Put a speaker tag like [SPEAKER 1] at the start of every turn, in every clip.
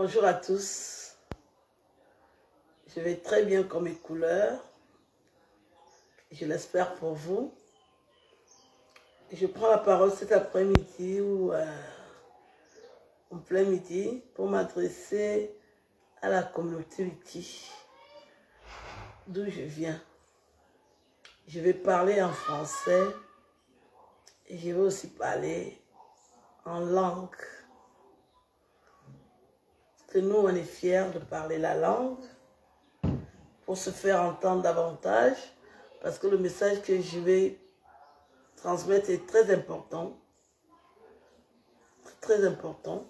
[SPEAKER 1] Bonjour à tous. Je vais très bien comme mes couleurs. Je l'espère pour vous. Je prends la parole cet après-midi ou en plein midi pour m'adresser à la communauté Wiki d'où je viens. Je vais parler en français et je vais aussi parler en langue. Que nous, on est fiers de parler la langue pour se faire entendre davantage parce que le message que je vais transmettre est très important. Très important.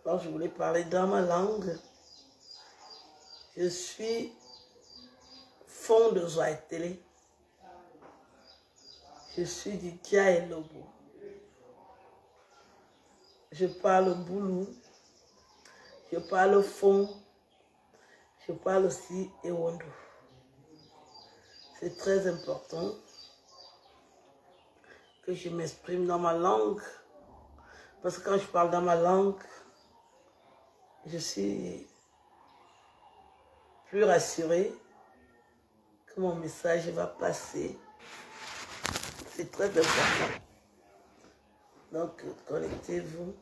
[SPEAKER 1] Alors, je voulais parler dans ma langue. Je suis fond de Zoaitele. Je suis du Dia et Lobo. Je parle boulou. Je parle fond. Je parle aussi Ewondo. C'est très important que je m'exprime dans ma langue. Parce que quand je parle dans ma langue, je suis plus rassurée que mon message va passer. C'est très important. Donc, connectez-vous.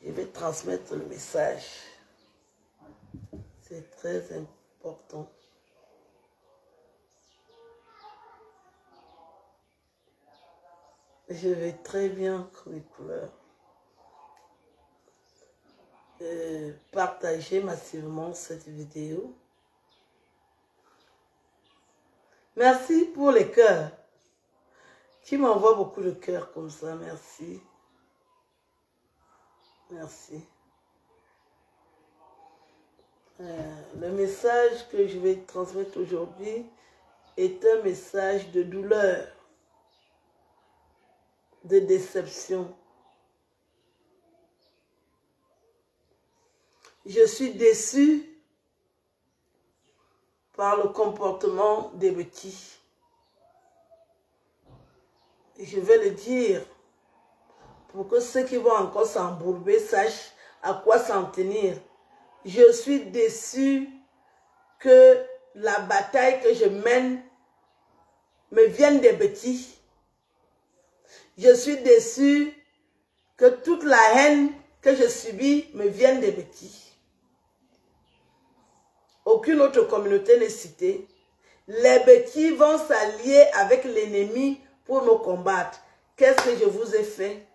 [SPEAKER 1] Je vais transmettre le message. C'est très important. Je vais très bien comme les couleurs. Partagez massivement cette vidéo. Merci pour les cœurs. Qui m'envoie beaucoup de cœurs comme ça, merci. Merci. Le message que je vais transmettre aujourd'hui est un message de douleur, de déception. Je suis déçue par le comportement des petits. Et je vais le dire pour que ceux qui vont encore s'embourber sachent à quoi s'en tenir. Je suis déçue que la bataille que je mène me vienne des petits. Je suis déçue que toute la haine que je subis me vienne des petits. Aucune autre communauté n'est citée. Les petits vont s'allier avec l'ennemi pour me combattre. Qu'est-ce que je vous ai fait?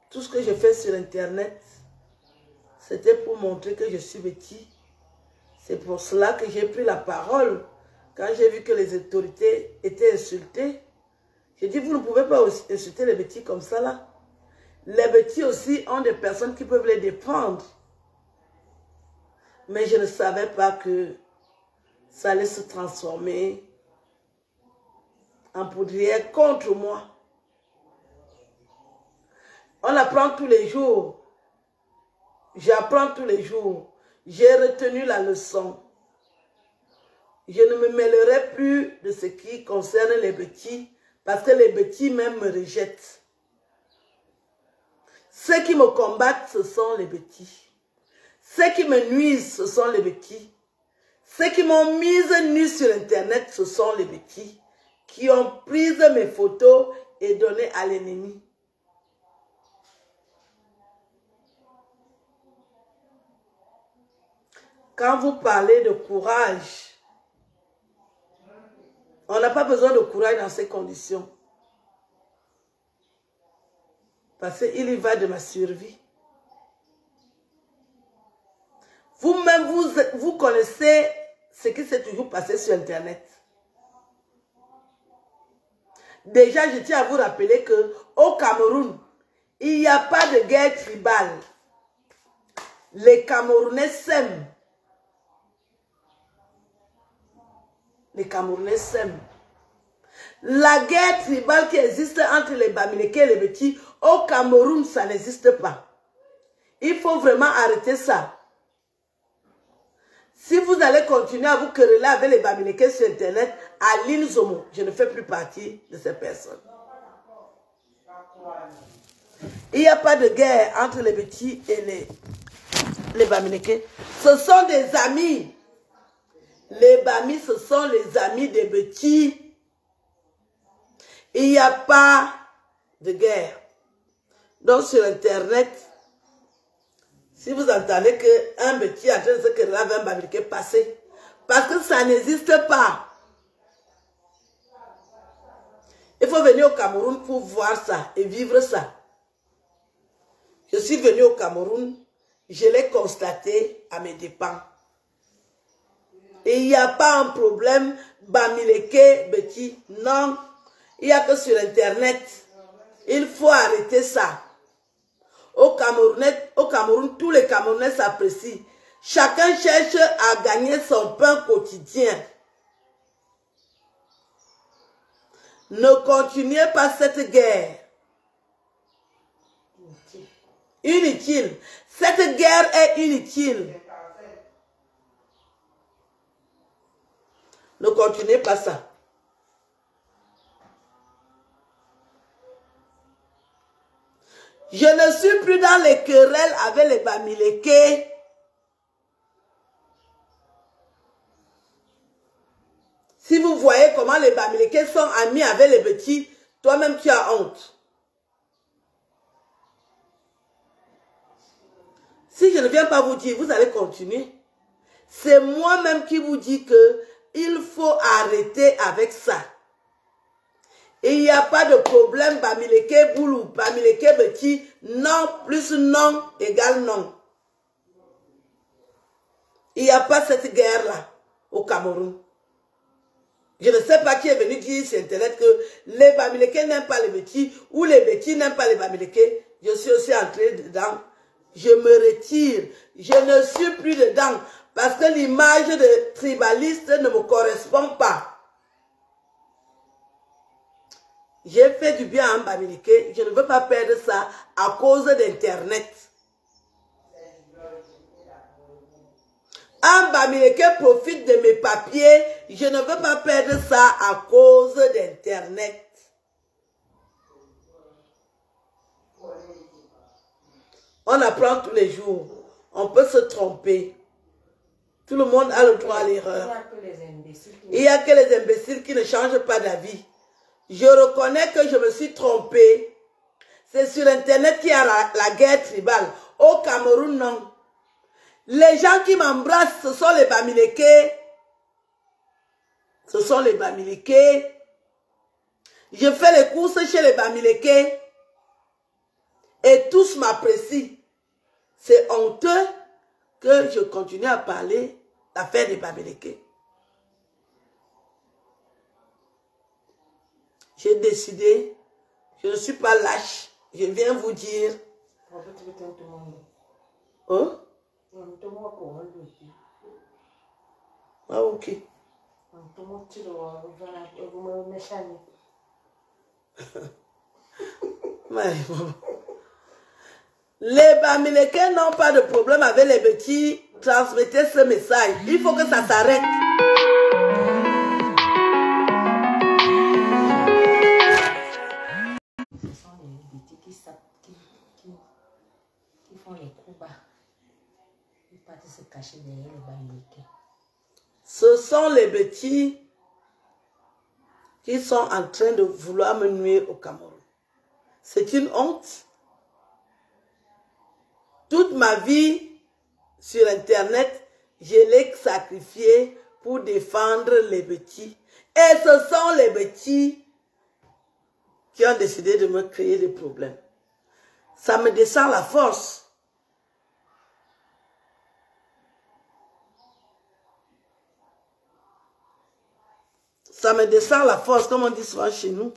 [SPEAKER 1] Tout ce que je fais sur Internet, c'était pour montrer que je suis petit. C'est pour cela que j'ai pris la parole. Quand j'ai vu que les autorités étaient insultées, j'ai dit, vous ne pouvez pas insulter les petits comme ça là. Les petits aussi ont des personnes qui peuvent les défendre. Mais je ne savais pas que ça allait se transformer en poudrière contre moi. On apprend tous les jours. J'apprends tous les jours. J'ai retenu la leçon. Je ne me mêlerai plus de ce qui concerne les petits parce que les petits même me rejettent. Ceux qui me combattent, ce sont les petits. Ceux qui me nuisent, ce sont les petits. Ceux qui m'ont mise nue sur Internet, ce sont les petits qui ont pris mes photos et donné à l'ennemi. Quand vous parlez de courage, on n'a pas besoin de courage dans ces conditions. Parce qu'il y va de ma survie. Vous-même, vous connaissez ce qui s'est toujours passé sur Internet. Déjà, je tiens à vous rappeler qu'au Cameroun, il n'y a pas de guerre tribale. Les Camerounais s'aiment. Les Camerounais s'aiment. La guerre tribale qui existe entre les Bamileke et les petits, au Cameroun, ça n'existe pas. Il faut vraiment arrêter ça. Si vous allez continuer à vous quereller avec les Bamileke sur Internet, à l'île Zomo, je ne fais plus partie de ces personnes. Il n'y a pas de guerre entre les petits et les Bamileke. Ce sont des amis. Les Bamis, ce sont les amis des petits. Il n'y a pas de guerre. Donc sur Internet, si vous entendez qu'un petit est en train de se quereller avec un Bamileke, passez. Parce que ça n'existe pas. Il faut venir au Cameroun pour voir ça et vivre ça. Je suis venu au Cameroun, je l'ai constaté à mes dépens. Et il n'y a pas un problème Bamileke, Betty, non. Il n'y a que sur Internet. Il faut arrêter ça. Au Cameroun, tous les Camerounais s'apprécient. Chacun cherche à gagner son pain quotidien. Ne continuez pas cette guerre. Inutile. Cette guerre est inutile. Ne continuez pas ça. Je ne suis plus dans les querelles avec les Bamileke. Si vous voyez comment les Bamileke sont amis avec les petits, toi-même tu as honte. Si je ne viens pas vous dire, vous allez continuer. C'est moi-même qui vous dis que il faut arrêter avec ça. Il n'y a pas de problème Bamileke Boulou, Bamileke Petit, non plus non égale non. Il n'y a pas cette guerre-là au Cameroun. Je ne sais pas qui est venu dire sur Internet que les Bamileke n'aiment pas les Petits ou les Petits n'aiment pas les Bamileke. Je suis aussi entré dedans. Je me retire. Je ne suis plus dedans parce que l'image de tribaliste ne me correspond pas. J'ai fait du bien à un Bamileke. Je ne veux pas perdre ça à cause d'Internet. Un Bamileke profite de mes papiers. Je ne veux pas perdre ça à cause d'Internet. On apprend tous les jours. On peut se tromper. Tout le monde a le droit à l'erreur. Il n'y a que les imbéciles qui ne changent pas d'avis. Je reconnais que je me suis trompée. C'est sur Internet qu'il y a la guerre tribale. Au Cameroun, non. Les gens qui m'embrassent, ce sont les Bamileke. Ce sont les Bamileke. Je fais les courses chez les Bamileke. Et tous m'apprécient. C'est honteux que je continue à parler d'affaires des Bamileke. J'ai décidé, je ne suis pas lâche. Je viens vous dire. Hein? Ah, ok. Les Bamileke n'ont pas de problème avec les petits. Transmettez ce message. Il faut que ça s'arrête.
[SPEAKER 2] Ce sont les petits qui font les coups bas. Ils partent se cacher derrière les Bamileke.
[SPEAKER 1] Ce sont les petits qui sont en train de vouloir me nuire au Cameroun. C'est une honte. Toute ma vie sur Internet, je l'ai sacrifié pour défendre les petits. Et ce sont les petits qui ont décidé de me créer des problèmes. Ça me descend la force. Ça me descend la force, comme on dit souvent chez nous.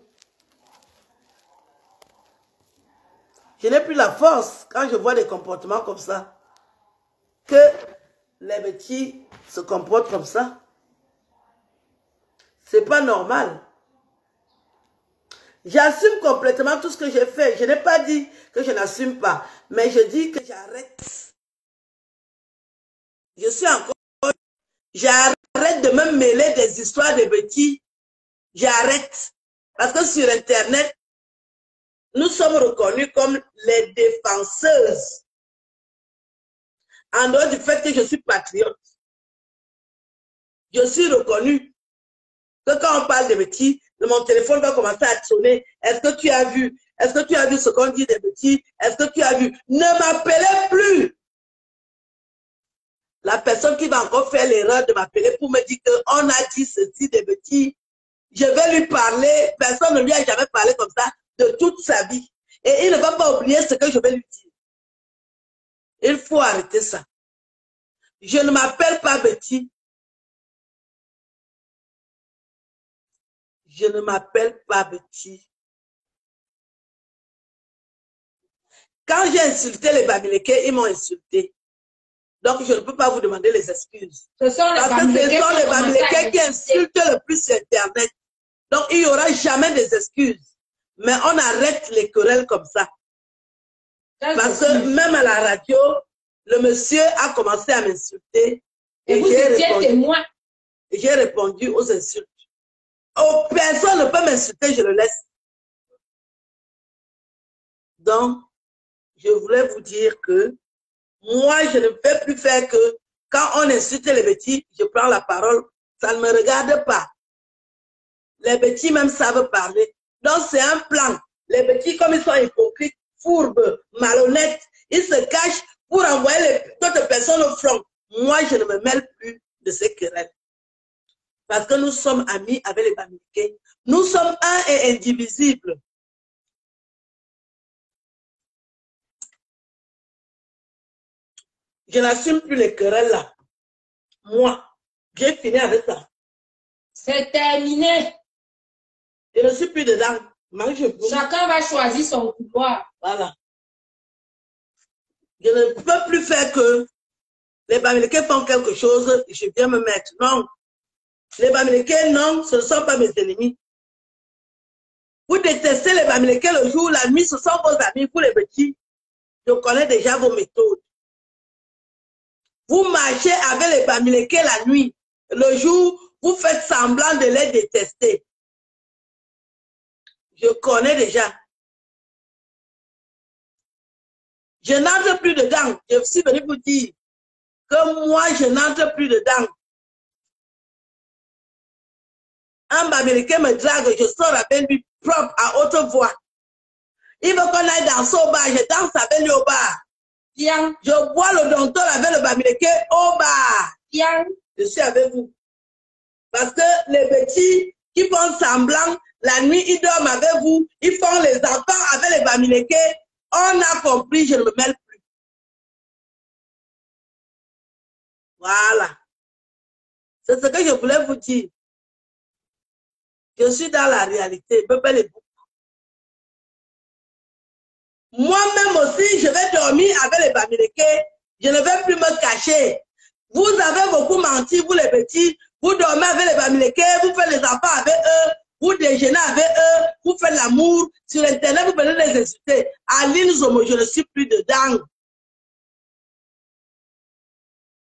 [SPEAKER 1] Je n'ai plus la force quand je vois des comportements comme ça. Que les petits se comportent comme ça. C'est pas normal. J'assume complètement tout ce que j'ai fait. Je n'ai pas dit que je n'assume pas. Mais je dis que j'arrête. Je suis encore... J'arrête de me mêler des histoires de petits. J'arrête. Parce que sur Internet, nous sommes reconnus comme les défenseuses. En dehors du fait que je suis patriote, je suis reconnue que quand on parle de bêtises, mon téléphone va commencer à sonner. Est-ce que tu as vu? Est-ce que tu as vu ce qu'on dit des bêtises? Est-ce que tu as vu? Ne m'appelez plus. La personne qui va encore faire l'erreur de m'appeler pour me dire qu'on a dit ceci des bêtises, je vais lui parler. Personne ne lui a jamais parlé comme ça de toute sa vie. Et il ne va pas oublier ce que je vais lui dire. Il faut arrêter ça. Je ne m'appelle pas Betty. Je ne m'appelle pas Betty. Quand j'ai insulté les Bamileke, ils m'ont insulté. Donc, je ne peux pas vous demander les excuses.
[SPEAKER 2] Ce sont les
[SPEAKER 1] Parce que ce sont les Bamileke qui insultent le plus sur Internet. Donc, il n'y aura jamais des excuses. Mais on arrête les querelles comme ça. Parce que même à la radio, le monsieur a commencé à m'insulter.
[SPEAKER 2] Et vous étiez témoin.
[SPEAKER 1] J'ai répondu aux insultes. Oh, personne ne peut m'insulter, je le laisse. Donc, je voulais vous dire que moi, je ne peux plus faire que quand on insulte les petits, je prends la parole. Ça ne me regarde pas. Les petits même savent parler. Donc, c'est un plan. Les petits, comme ils sont hypocrites, fourbes, malhonnêtes, ils se cachent pour envoyer d'autres personnes au front. Moi, je ne me mêle plus de ces querelles. Parce que nous sommes amis avec les Bamileke. Nous sommes un et indivisibles. Je n'assume plus les querelles là. Moi, j'ai fini avec ça.
[SPEAKER 2] C'est terminé.
[SPEAKER 1] Je ne suis plus dedans.
[SPEAKER 2] Chacun va choisir son pouvoir.
[SPEAKER 1] Voilà. Je ne peux plus faire que les Bamileke font quelque chose et je viens me mettre. Non. Les Bamileke, non, ce ne sont pas mes ennemis. Vous détestez les Bamileke le jour, la nuit, ce sont vos amis, vous les petits. Je connais déjà vos méthodes. Vous marchez avec les Bamileke la nuit. Le jour, vous faites semblant de les détester. Je connais déjà. Je n'entre plus dedans. Je suis venu vous dire que moi, je n'entre plus dedans. Un Bamileke me drague, je sors avec lui propre à haute voix. Il veut qu'on aille danser au bar, je danse avec lui au bar.
[SPEAKER 2] Bien.
[SPEAKER 1] Je bois le dompteur avec le Bamileke au bar.
[SPEAKER 2] Bien.
[SPEAKER 1] Je suis avec vous. Parce que les petits qui font semblant, la nuit, ils dorment avec vous, ils font les enfants avec les Bamileke. On a compris, je ne me mêle plus. Voilà. C'est ce que je voulais vous dire. Je suis dans la réalité. Moi-même aussi, je vais dormir avec les Bamileke. Je ne vais plus me cacher. Vous avez beaucoup menti, vous les petits. Vous dormez avec les Bamileke, vous faites les enfants avec eux, vous déjeunez avec eux, vous faites l'amour. Sur Internet, vous venez les insulter. Aline Zomo, je ne suis plus dedans.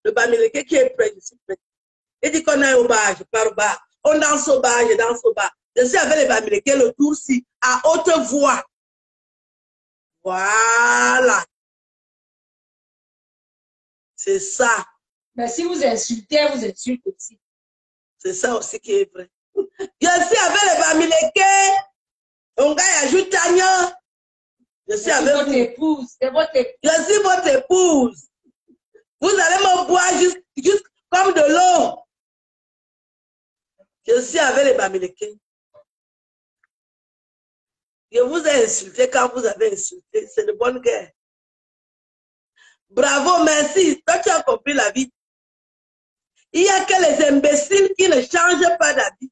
[SPEAKER 1] Le Bamileke qui est prêt, je suis prêt. Il dit qu'on est au bar, je pars au bar. On danse au bar, je danse au bar. Je suis avec les Bamileke le tour-ci, à haute voix. Voilà. C'est ça.
[SPEAKER 2] Mais si vous insultez, vous insultez aussi.
[SPEAKER 1] C'est ça aussi qui est vrai. Je suis avec les Bamileke. On gagne ajoute Tania. Je suis avec
[SPEAKER 2] votre épouse. C'est votre épouse.
[SPEAKER 1] Je suis votre épouse. Vous allez me boire juste comme de l'eau. Je suis avec les Bamileke. Je vous ai insulté quand vous avez insulté. C'est de bonne guerre. Bravo, merci. Toi, tu as compris la vie. Il n'y a que les imbéciles qui ne changent pas d'avis.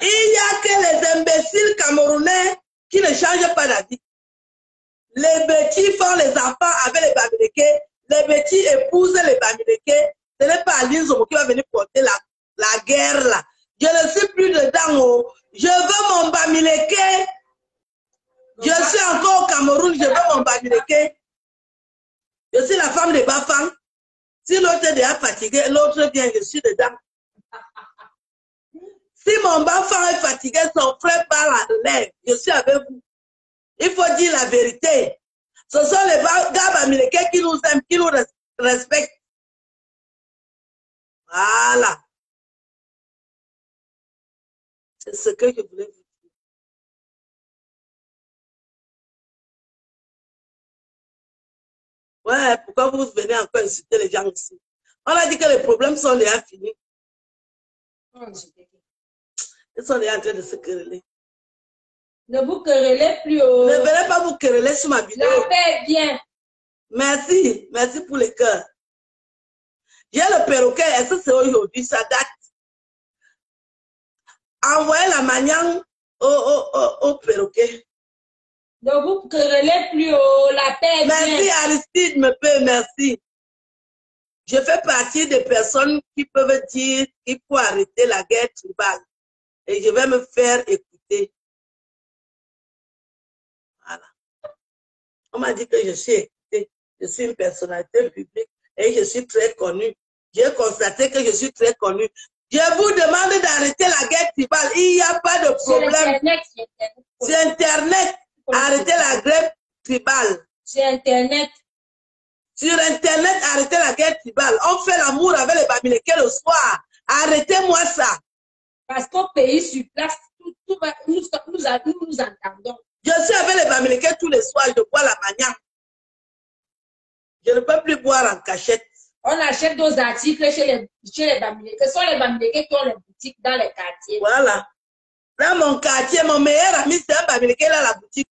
[SPEAKER 1] Il n'y a que les imbéciles camerounais qui ne changent pas d'avis. Les petits font les enfants avec les Bamileke. Les petits épousent les Bamileke. Ce n'est pas Aline Zomo qui va venir porter la guerre là. Je ne suis plus dedans. Oh. Je veux mon Bamileke. Je suis encore au Cameroun. Je veux mon Bamileke. Je suis la femme de Bafang. Si l'autre est déjà fatigué, l'autre vient, je suis dedans. Si mon Bafang est fatigué, son frère parle à l'air. Je suis avec vous. Il faut dire la vérité. Ce sont les gars bamileke qui nous aiment, qui nous respectent. Voilà. C'est ce que je voulais vous dire. Ouais, pourquoi vous venez encore insulter les gens ici? On a dit que les problèmes sont déjà finis. Ils sont déjà en train de se quereller.
[SPEAKER 2] Ne vous querellez plus. Oh.
[SPEAKER 1] Ne venez pas vous quereller sur ma vidéo.
[SPEAKER 2] La paix est bien.
[SPEAKER 1] Merci. Merci pour les cœurs. J'ai le perroquet. Est-ce que c'est aujourd'hui? Ça date. Envoyez la manière au perroquet.
[SPEAKER 2] Ne vous querellez plus. Oh. La paix est
[SPEAKER 1] merci,
[SPEAKER 2] bien.
[SPEAKER 1] Aristide me paie. Merci. Je fais partie des personnes qui peuvent dire qu'il faut arrêter la guerre tribale. Et je vais me faire écouter. Voilà. On m'a dit que je suis écoutée. Je suis une personnalité publique et je suis très connue. J'ai constaté que je suis très connue. Je vous demande d'arrêter la guerre tribale. Il n'y a pas de problème. Sur Internet, arrêtez la guerre tribale.
[SPEAKER 2] Sur Internet.
[SPEAKER 1] Sur Internet, arrêtez la guerre tribale. On fait l'amour avec les Bamileke le soir. Arrêtez-moi ça.
[SPEAKER 2] Parce qu'au pays sur place, nous entendons.
[SPEAKER 1] Je suis avec les Bamileke tous les soirs, je bois la manière. Je ne peux plus boire en cachette.
[SPEAKER 2] On achète nos articles chez les Bamileke. Ce sont les Bamileke qui ont les boutiques dans les quartiers.
[SPEAKER 1] Voilà. Dans mon quartier, mon meilleur ami, c'est un Bamileke dans la boutique.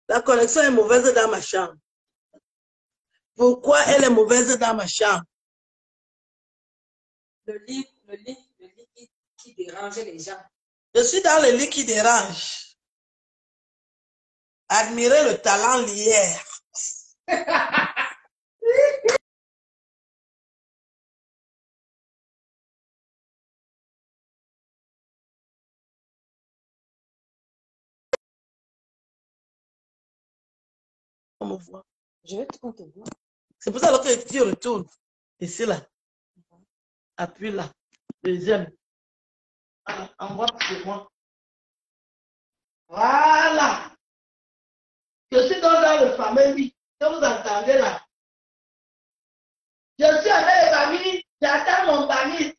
[SPEAKER 1] La connexion est mauvaise dans ma chambre. Pourquoi elle est mauvaise dans ma chambre?
[SPEAKER 2] Le lit qui dérange les gens.
[SPEAKER 1] Je suis dans le lit qui dérange. Admirez le talent lière. On me voit.
[SPEAKER 2] Je vais te compter.
[SPEAKER 1] C'est pour ça que tu retournes. Ici, là. Appuie là. Deuxième. Voilà. Envoie pour moi. Voilà. Je suis dans le fameux lit. Que vous entendez là. Je suis avec les familles. J'attends mon famille.